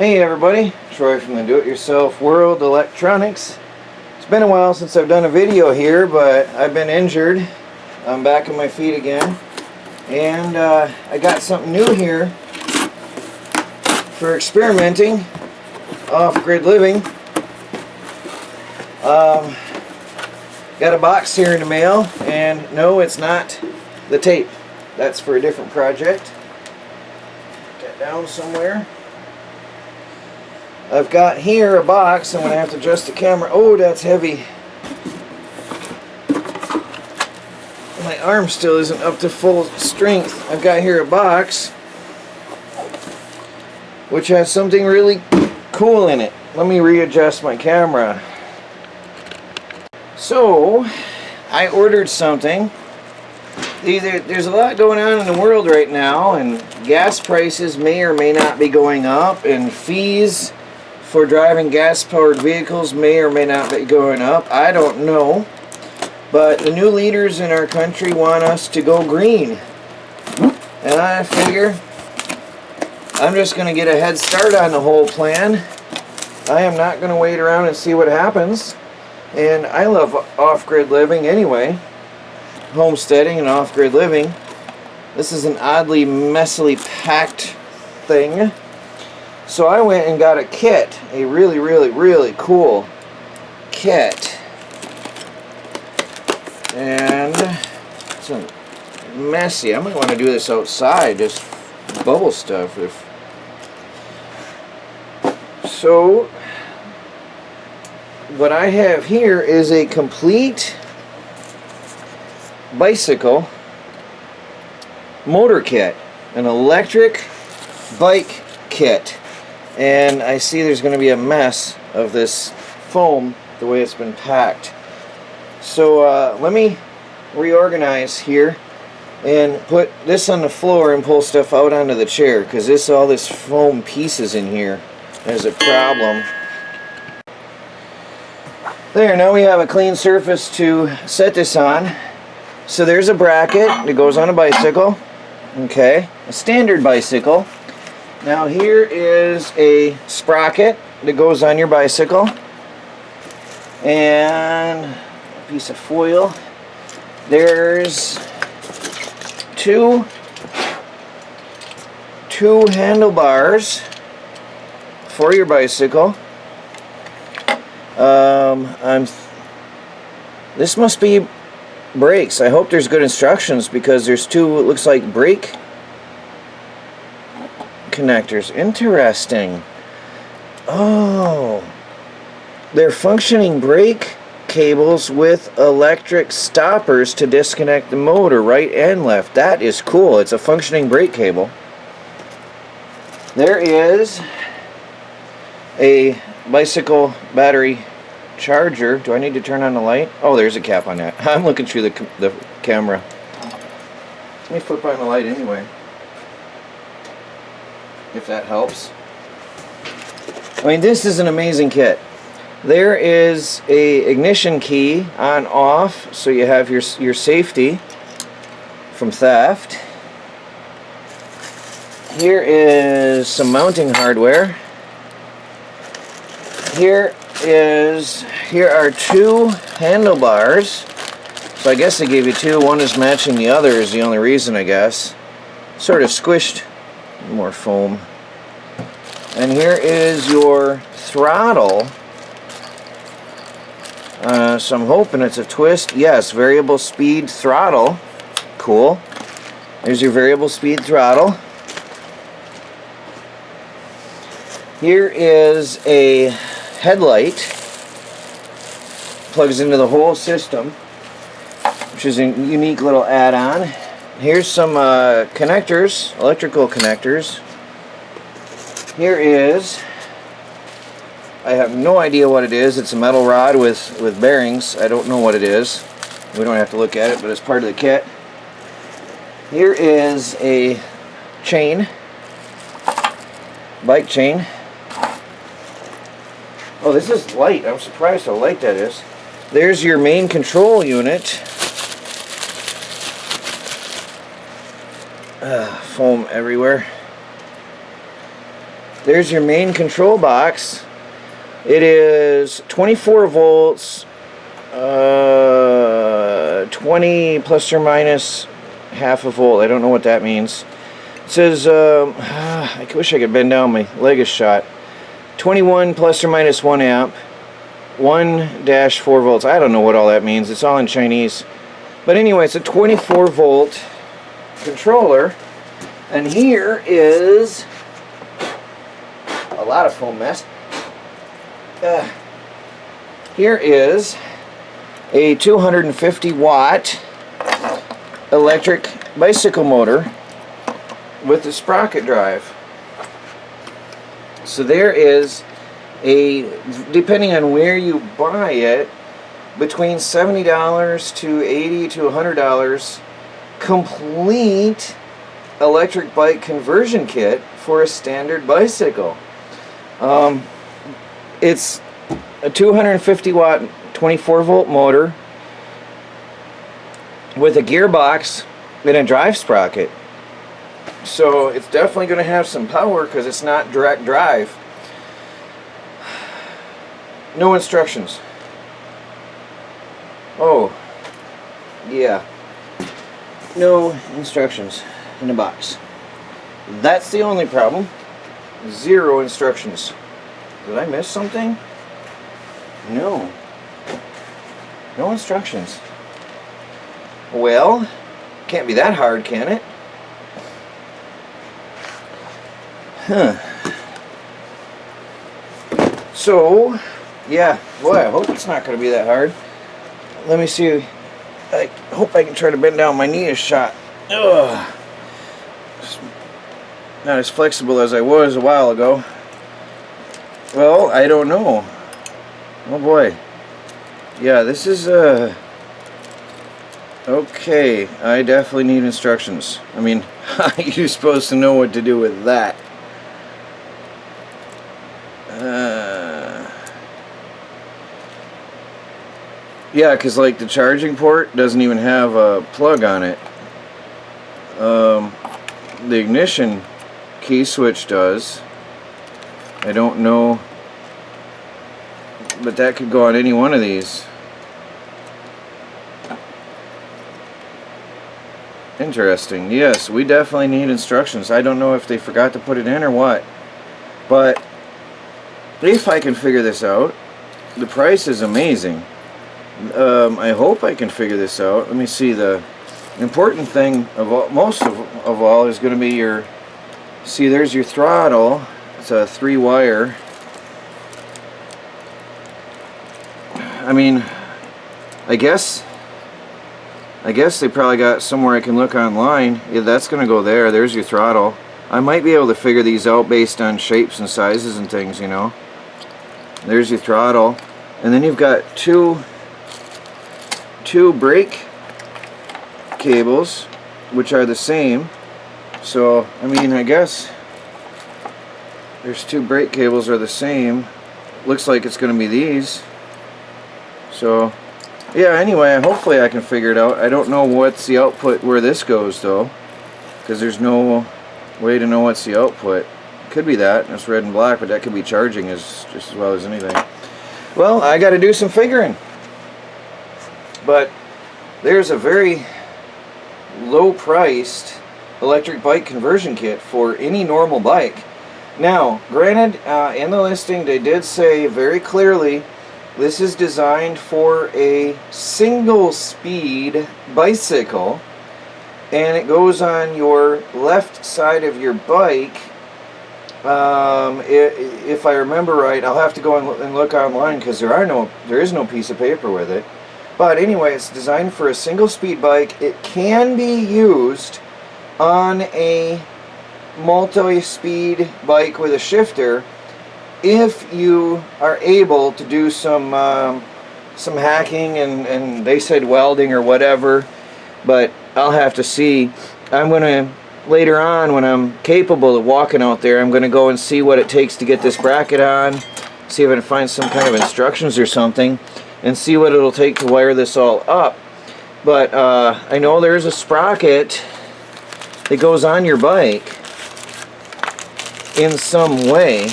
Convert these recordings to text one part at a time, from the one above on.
Hey everybody, Troy from the Do-It-Yourself World Electronics. It's been a while since I've done a video here, but I've been injured. I'm back on my feet again. And I got something new here for experimenting, off-grid living. Got a box here in the mail, and no, it's not the tape. That's for a different project. Put that down somewhere. I've got here a box. I'm going to have to adjust the camera. Oh, that's heavy. My arm still isn't up to full strength. I've got here a box which has something really cool in it. Let me readjust my camera. So, I ordered something. There's a lot going on in the world right now, and gas prices may or may not be going up, and fees for driving gas-powered vehicles may or may not be going up. I don't know. But the new leaders in our country want us to go green. And I figure I'm just going to get a head start on the whole plan. I am not going to wait around and see what happens. And I love off-grid living anyway. Homesteading and off-grid living. This is an oddly messily packed thing. So I went and got a kit, a really cool kit, and it's messy. I might want to do this outside, just bubble stuff. So what I have here is a complete bicycle motor kit, an electric bike kit. And I see there's going to be a mess of this foam the way it's been packed. So let me reorganize here and put this on the floor and pull stuff out onto the chair, because all this foam pieces in here is a problem. There, now we have a clean surface to set this on. So there's a bracket that goes on a bicycle. Okay, a standard bicycle. Now here is a sprocket that goes on your bicycle, and a piece of foil. There's two handlebars for your bicycle. This must be brakes. I hope there's good instructions, because there's two, it looks like, brake connectors. Interesting. Oh, they're functioning brake cables with electric stoppers to disconnect the motor right and left. That is cool. It's a functioning brake cable. There is a bicycle battery charger. Do I need to turn on the light? Oh, there's a cap on that. I'm looking through the camera. Let me flip on the light anyway, if that helps. I mean, this is an amazing kit. There is a ignition key on off, so you have your safety from theft. Here is some mounting hardware. Here are two handlebars. So I guess they gave you two. One is matching the other is the only reason, I guess. Sort of squished. More foam. And here is your throttle. So I'm hoping it's a twist. Yes, variable speed throttle. Cool. There's your variable speed throttle. Here is a headlight. Plugs into the whole system, which is a unique little add-on. Here's some connectors, electrical connectors. Here is, I have no idea what it is. It's a metal rod with bearings. I don't know what it is. We don't have to look at it, but it's part of the kit. Here is a chain, bike chain. Oh, this is light. I'm surprised how light that is. There's your main control unit. Foam everywhere. there's your main control box. It is 24 volts, 20 plus or minus half a volt. I don't know what that means. It says, I wish I could bend down, my leg is shot. 21 plus or minus 1 amp, 1-4 volts. I don't know what all that means. It's all in Chinese. But anyway, it's a 24 volt controller. And here is a lot of foam mess. Here is a 250 watt electric bicycle motor with a sprocket drive. So there is a, depending on where you buy it, between $70 to $80 to $100 complete electric bike conversion kit for a standard bicycle. It's a 250 watt 24 volt motor with a gearbox and a drive sprocket. So it's definitely going to have some power because it's not direct drive. No instructions. Oh, yeah. No instructions in the box. That's the only problem. 0 instructions. Did I miss something? No. No instructions. Well, can't be that hard, can it? Huh. So, yeah, boy, I hope it's not going to be that hard. Let me see. I hope I can try to bend down. My knee is shot. Ugh. Not as flexible as I was a while ago. Well, I don't know. Oh boy. Yeah, this is okay, I definitely need instructions. I mean, how are you supposed to know what to do with that? Yeah, because like the charging port doesn't even have a plug on it. The ignition key switch does. I don't know, but that could go on any one of these. Interesting. Yes, we definitely need instructions. I don't know if they forgot to put it in or what, but if I can figure this out, the price is amazing. I hope I can figure this out. Let me see. The important thing of all, most of all, is going to be your. See, there's your throttle. It's a 3-wire. I mean, I guess they probably got somewhere I can look online. Yeah, that's going to go there. There's your throttle. I might be able to figure these out based on shapes and sizes and things, you know. There's your throttle. And then you've got two brake cables, which are the same. So, I mean, I guess there's 2 brake cables are the same. Looks like it's going to be these. So, yeah, anyway, hopefully I can figure it out. I don't know what's the output where this goes, though, because there's no way to know what's the output. Could be that. It's red and black, but that could be charging just as well as anything. Well, I got to do some figuring. But there's a very low-priced electric bike conversion kit for any normal bike. Now, granted, in the listing they did say very clearly this is designed for a single-speed bicycle, and it goes on your left side of your bike. If I remember right, I'll have to go and look online because there is no piece of paper with it. But anyway, it's designed for a single-speed bike. It can be used on a multi-speed bike with a shifter if you are able to do some hacking and they said welding or whatever. But I'll have to see. I'm going to, later on when I'm capable of walking out there, I'm going to go and see what it takes to get this bracket on, see if I can find some kind of instructions or something, and see what it'll take to wire this all up. But I know there's a sprocket that goes on your bike. in some way.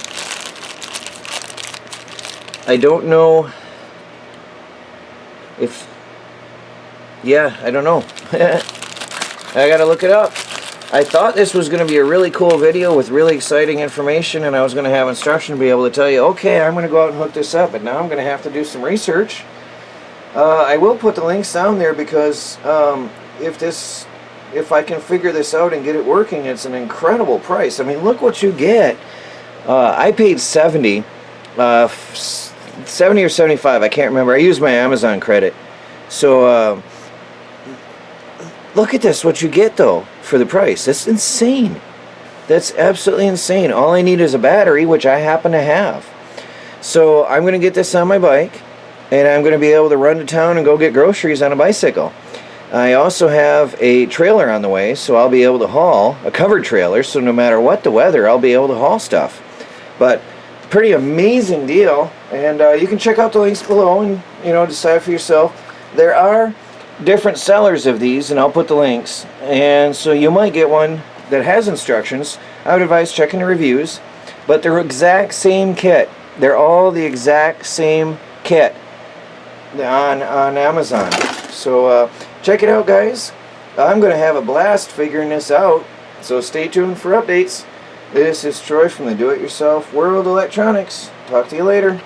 I don't know if, yeah, I don't know. I gotta look it up. I thought this was going to be a really cool video with really exciting information, and I was going to have instruction to be able to tell you, okay, I'm going to go out and hook this up, but now I'm going to have to do some research. I will put the links down there because if I can figure this out and get it working, it's an incredible price. I mean, look what you get. I paid 70 or 75, I can't remember. I used my Amazon credit. So look at this, what you get though for the price. That's insane. That's absolutely insane. All I need is a battery, which I happen to have. So I'm going to get this on my bike, and I'm going to be able to run to town and go get groceries on a bicycle. I also have a trailer on the way, so I'll be able to haul, a covered trailer, so no matter what the weather, I'll be able to haul stuff. But pretty amazing deal, and you can check out the links below and, you know, decide for yourself. There are different sellers of these, and I'll put the links, and so you might get one that has instructions. I would advise checking the reviews, but they're exact same kit. They're all the exact same kit on Amazon. So check it out, guys. I'm going to have a blast figuring this out, so stay tuned for updates. This is Troy from the Do It Yourself World Electronics. Talk to you later.